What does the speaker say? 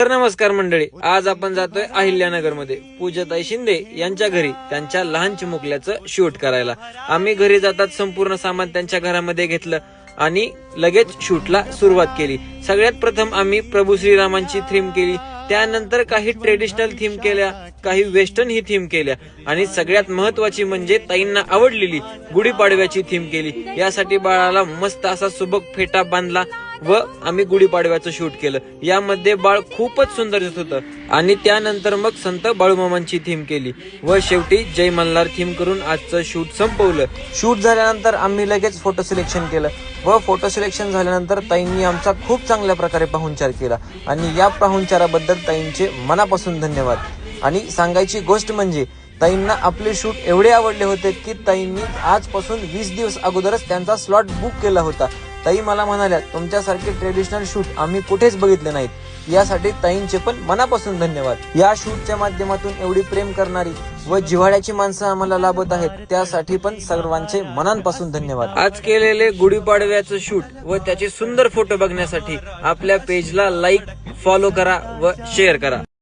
तर नमस्कार मंडळी, आज आपण जातोय अहिल्यानगर मध्ये पूजाताई शिंदे यांच्या घरी त्यांच्या लहान चिमुकल्याचं शूट करायला। आम्ही घरी जातात संपूर्ण सामान त्यांच्या घरामध्ये घेतलं आणि लगेच शूटला सुरुवात केली। सगळ्यात प्रथम आम्ही प्रभू श्रीरामांची थीम केली, त्यानंतर काही ट्रेडिशनल थीम केल्या, काही वेस्टर्न ही थीम केल्या आणि सगळ्यात महत्वाची म्हणजे ताईंना आवडलेली गुढीपाडव्याची थीम केली। यासाठी बाळाला मस्त असा सुबक फेटा बांधला व आम्ही गुढीपाडव्याचं शूट केलं। यामध्ये बाळ खूपच सुंदर दिसत होतं आणि त्यानंतर मग संत बाळूमामांची थीम केली व शेवटी जय मल्हार थीम करून आजचं शूट संपवलं। शूट झाल्यानंतर आम्ही लगेच फोटो सिलेक्शन केलं व फोटो सिलेक्शन झाल्यानंतर ताईंनी आमचा खूप चांगल्या प्रकारे पाहुणचार केला आणि या पाहुणचाराबद्दल ताईंचे मनापासून धन्यवाद। आणि सांगायची गोष्ट म्हणजे ताईंना आपले शूट एवढे आवडले होते की ताईंनी आजपासून 20 दिवस अगोदरच त्यांचा स्लॉट बुक केला होता। ताई मला म्हणाल्या, तुमच्यासारखे ट्रेडिशनल शूट आम्ही कुठेच बघितले नाहीत, यासाठी ताईंचे पण मनापासून धन्यवाद। या शूटच्या माध्यमातून एवढी प्रेम करणारी व जिव्हाळ्याची माणसं आम्हाला लाभत आहेत, त्यासाठी पण सर्वांचे मनापासून धन्यवाद। आज केलेले गुढीपाडव्याचं शूट व त्याचे सुंदर फोटो बघण्यासाठी आपल्या पेजला लाईक, फॉलो करा व शेअर करा।